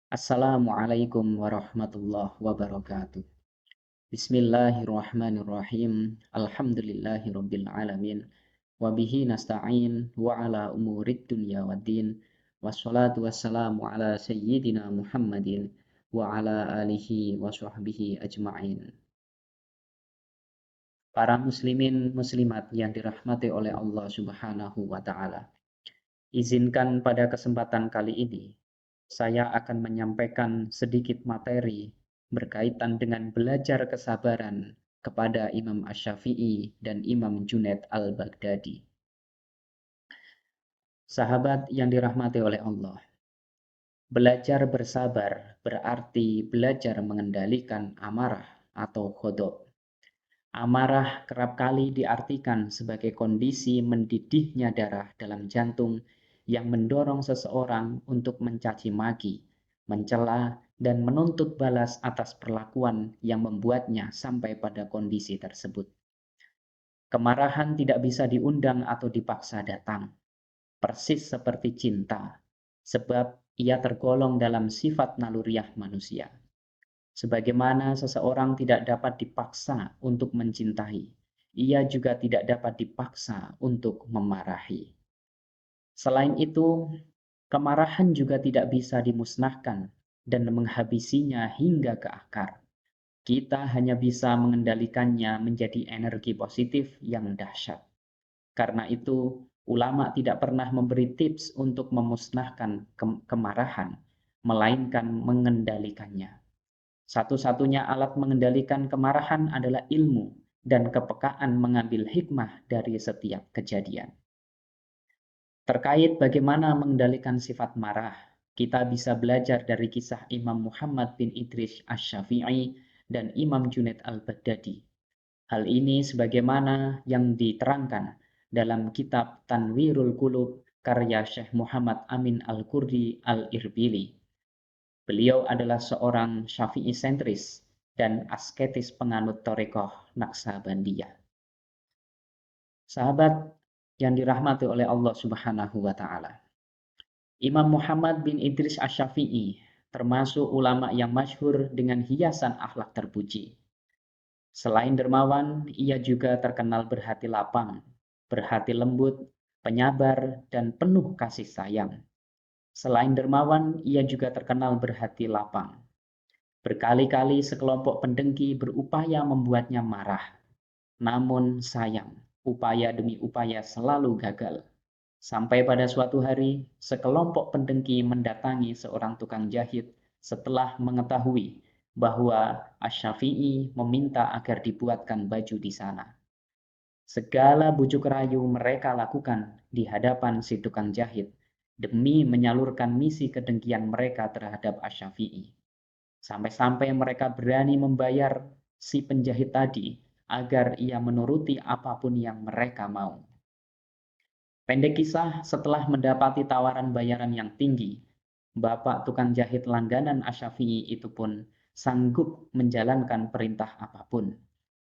Assalamualaikum warahmatullahi wabarakatuh. Bismillahirrahmanirrahim. Alhamdulillahirabbil alamin. Wa bihi nasta'in wa ala umurid dunya waddin. Wassalatu wassalamu ala sayyidina Muhammadin wa ala alihi wa sahbihi ajma'in. Para muslimin muslimat yang dirahmati oleh Allah Subhanahu wa taala. Izinkan pada kesempatan kali ini saya akan menyampaikan sedikit materi berkaitan dengan belajar kesabaran kepada Imam Asy-Syafi'i dan Imam Junaid al-Baghdadi. Sahabat yang dirahmati oleh Allah, belajar bersabar berarti belajar mengendalikan amarah atau khodok. Amarah kerap kali diartikan sebagai kondisi mendidihnya darah dalam jantung yang mendorong seseorang untuk mencaci maki, mencela, dan menuntut balas atas perlakuan yang membuatnya sampai pada kondisi tersebut. Kemarahan tidak bisa diundang atau dipaksa datang, persis seperti cinta, sebab ia tergolong dalam sifat naluriah manusia. Sebagaimana seseorang tidak dapat dipaksa untuk mencintai, ia juga tidak dapat dipaksa untuk memarahi. Selain itu, kemarahan juga tidak bisa dimusnahkan dan menghabisinya hingga ke akar. Kita hanya bisa mengendalikannya menjadi energi positif yang dahsyat. Karena itu, ulama tidak pernah memberi tips untuk memusnahkan kemarahan, melainkan mengendalikannya. Satu-satunya alat mengendalikan kemarahan adalah ilmu dan kepekaan mengambil hikmah dari setiap kejadian. Terkait bagaimana mengendalikan sifat marah, kita bisa belajar dari kisah Imam Muhammad bin Idris Asy-Syafi'i dan Imam Junaid al-Baghdadi. Hal ini sebagaimana yang diterangkan dalam kitab Tanwirul Qulub karya Syekh Muhammad Amin Al-Qurdi Al-Irbili. Beliau adalah seorang Syafi'i sentris dan asketis penganut Thariqah Naqsabandiyah. Sahabat yang dirahmati oleh Allah Subhanahu wa taala. Imam Muhammad bin Idris Asy-Syafi'i termasuk ulama yang masyhur dengan hiasan akhlak terpuji. Selain dermawan, ia juga terkenal berhati lapang, berhati lembut, penyabar, dan penuh kasih sayang. Selain dermawan, ia juga terkenal berhati lapang. Berkali-kali sekelompok pendengki berupaya membuatnya marah. Namun sayang, upaya demi upaya selalu gagal. Sampai pada suatu hari, sekelompok pendengki mendatangi seorang tukang jahit setelah mengetahui bahwa Asy-Syafi'i meminta agar dibuatkan baju di sana. Segala bujuk rayu mereka lakukan di hadapan si tukang jahit demi menyalurkan misi kedengkian mereka terhadap Asy-Syafi'i. Sampai-sampai mereka berani membayar si penjahit tadi agar ia menuruti apapun yang mereka mau. Pendek kisah, setelah mendapati tawaran bayaran yang tinggi, bapak tukang jahit langganan Asy-Syafi'i itu pun sanggup menjalankan perintah apapun.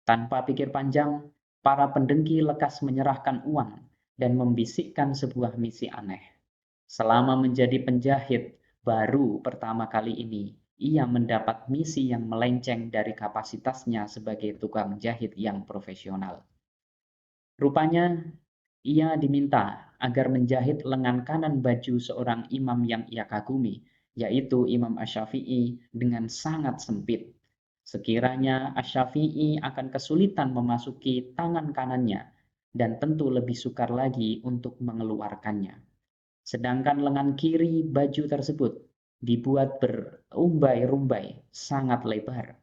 Tanpa pikir panjang, para pendengki lekas menyerahkan uang dan membisikkan sebuah misi aneh. Selama menjadi penjahit baru pertama kali ini, ia mendapat misi yang melenceng dari kapasitasnya sebagai tukang jahit yang profesional. Rupanya, ia diminta agar menjahit lengan kanan baju seorang imam yang ia kagumi, yaitu Imam Asy-Syafi'i, dengan sangat sempit. Sekiranya Asy-Syafi'i akan kesulitan memasuki tangan kanannya, dan tentu lebih sukar lagi untuk mengeluarkannya. Sedangkan lengan kiri baju tersebut dibuat berumbai-rumbai, sangat lebar.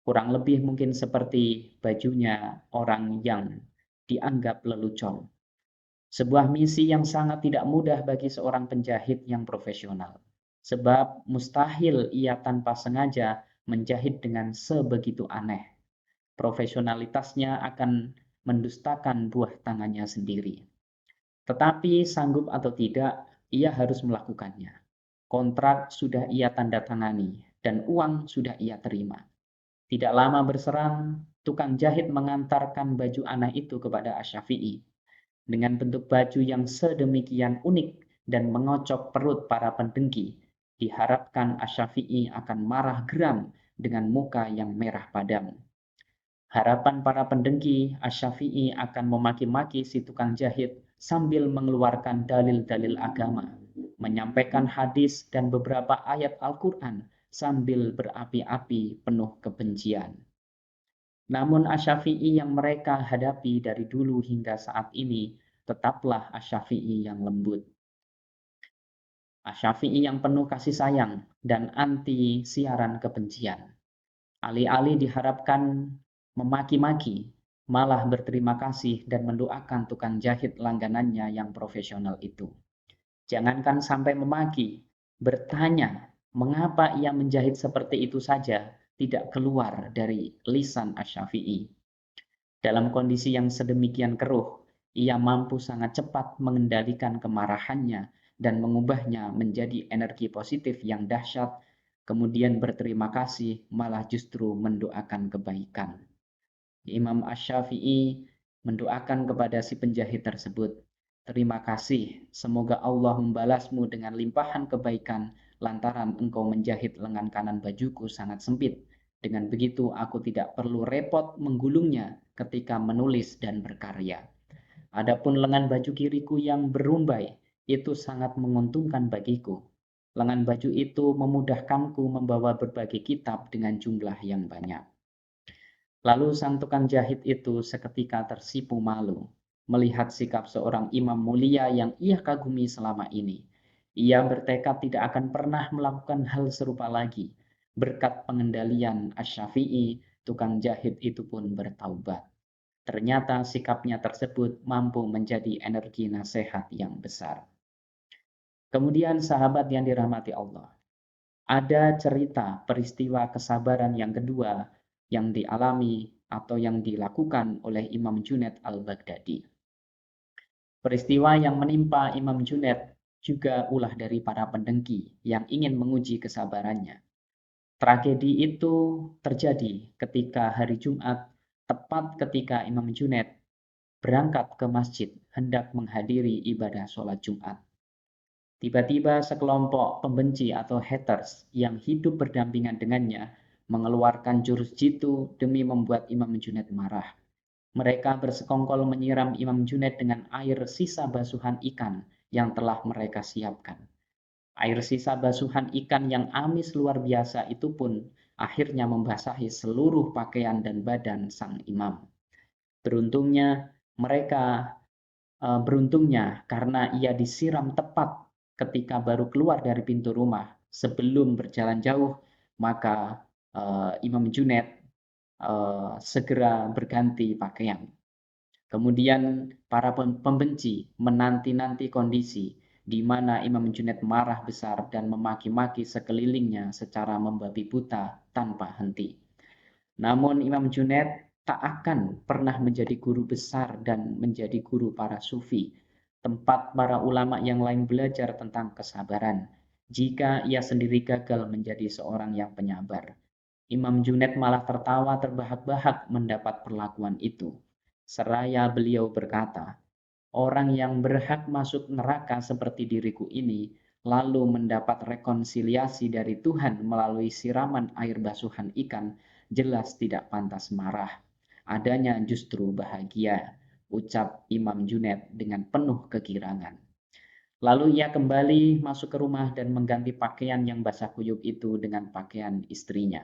Kurang lebih mungkin seperti bajunya orang yang dianggap lelucon. Sebuah misi yang sangat tidak mudah bagi seorang penjahit yang profesional. Sebab mustahil ia tanpa sengaja menjahit dengan sebegitu aneh. Profesionalitasnya akan mendustakan buah tangannya sendiri. Tetapi sanggup atau tidak, ia harus melakukannya. Kontrak sudah ia tanda tangani dan uang sudah ia terima. Tidak lama berserang, tukang jahit mengantarkan baju aneh itu kepada Asy-Syafi'i. Dengan bentuk baju yang sedemikian unik dan mengocok perut para pendengki, Diharapkan Asy-Syafi'i akan marah geram dengan muka yang merah padam. Harapan para pendengki, Asy-Syafi'i akan memaki-maki si tukang jahit sambil mengeluarkan dalil-dalil agama, menyampaikan hadis dan beberapa ayat Al-Quran sambil berapi-api penuh kebencian. Namun Asy-Syafi'i yang mereka hadapi dari dulu hingga saat ini tetaplah Asy-Syafi'i yang lembut. Asy-Syafi'i yang penuh kasih sayang dan anti siaran kebencian. Alih-alih diharapkan memaki-maki, malah berterima kasih dan mendoakan tukang jahit langganannya yang profesional itu. Jangankan sampai memaki, bertanya mengapa ia menjahit seperti itu saja tidak keluar dari lisan Asy-Syafi'i. Dalam kondisi yang sedemikian keruh, ia mampu sangat cepat mengendalikan kemarahannya dan mengubahnya menjadi energi positif yang dahsyat, kemudian berterima kasih malah justru mendoakan kebaikan. Imam Asy-Syafi'i mendoakan kepada si penjahit tersebut, "Terima kasih, semoga Allah membalasmu dengan limpahan kebaikan lantaran engkau menjahit lengan kanan bajuku sangat sempit. Dengan begitu aku tidak perlu repot menggulungnya ketika menulis dan berkarya. Adapun lengan baju kiriku yang berumbai, itu sangat menguntungkan bagiku. Lengan baju itu memudahkanku membawa berbagai kitab dengan jumlah yang banyak." Lalu sang tukang jahit itu seketika tersipu malu melihat sikap seorang imam mulia yang ia kagumi selama ini. Ia bertekad tidak akan pernah melakukan hal serupa lagi. Berkat pengendalian Asy-Syafi'i, tukang jahit itu pun bertaubat. Ternyata sikapnya tersebut mampu menjadi energi nasihat yang besar. Kemudian sahabat yang dirahmati Allah, ada cerita peristiwa kesabaran yang kedua yang dialami atau yang dilakukan oleh Imam Junaid al-Baghdadi. Peristiwa yang menimpa Imam Junaid juga ulah dari para pendengki yang ingin menguji kesabarannya. Tragedi itu terjadi ketika hari Jumat, tepat ketika Imam Junaid berangkat ke masjid hendak menghadiri ibadah sholat Jumat. Tiba-tiba sekelompok pembenci atau haters yang hidup berdampingan dengannya mengeluarkan jurus jitu demi membuat Imam Junaid marah. Mereka bersekongkol menyiram Imam Junaid dengan air sisa basuhan ikan yang telah mereka siapkan. Air sisa basuhan ikan yang amis luar biasa itu pun akhirnya membasahi seluruh pakaian dan badan sang imam. Beruntungnya karena ia disiram tepat ketika baru keluar dari pintu rumah sebelum berjalan jauh, maka Imam Junaid segera berganti pakaian. Kemudian para pembenci menanti-nanti kondisi di mana Imam Junaid marah besar dan memaki-maki sekelilingnya secara membabi buta tanpa henti. Namun Imam Junaid tak akan pernah menjadi guru besar dan menjadi guru para sufi, tempat para ulama yang lain belajar tentang kesabaran, jika ia sendiri gagal menjadi seorang yang penyabar. Imam Junaid malah tertawa terbahak-bahak mendapat perlakuan itu. Seraya beliau berkata, "Orang yang berhak masuk neraka seperti diriku ini, lalu mendapat rekonsiliasi dari Tuhan melalui siraman air basuhan ikan, jelas tidak pantas marah. Adanya justru bahagia," ucap Imam Junaid dengan penuh kegirangan. Lalu ia kembali masuk ke rumah dan mengganti pakaian yang basah kuyup itu dengan pakaian istrinya.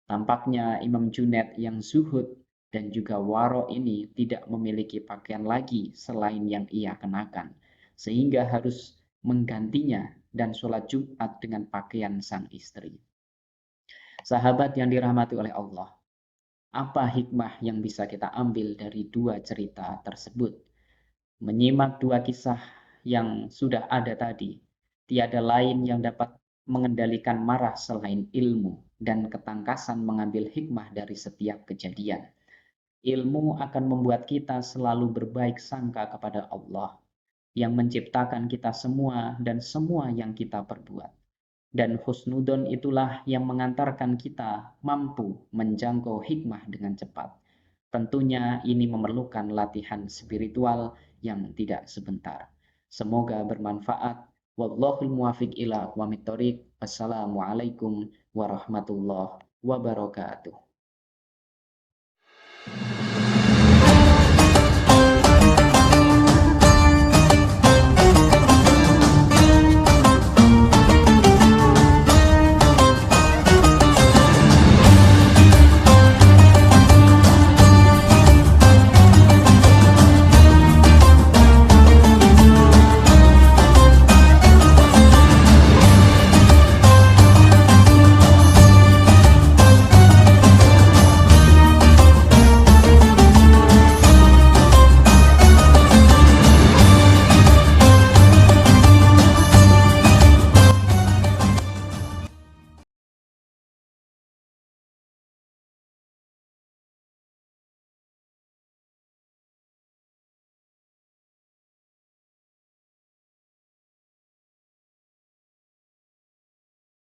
Tampaknya Imam Junaid yang zuhud dan juga waro ini tidak memiliki pakaian lagi selain yang ia kenakan, sehingga harus menggantinya dan sholat Jumat dengan pakaian sang istri. Sahabat yang dirahmati oleh Allah, apa hikmah yang bisa kita ambil dari dua cerita tersebut? Menyimak dua kisah yang sudah ada tadi, tiada lain yang dapat mengendalikan marah selain ilmu dan ketangkasan mengambil hikmah dari setiap kejadian. Ilmu akan membuat kita selalu berbaik sangka kepada Allah yang menciptakan kita semua dan semua yang kita perbuat. Dan husnudon itulah yang mengantarkan kita mampu menjangkau hikmah dengan cepat. Tentunya ini memerlukan latihan spiritual yang tidak sebentar. Semoga bermanfaat. Wallahul muwafiq ila aqwamit thoriq. Wassalamualaikum warahmatullahi wabarakatuh.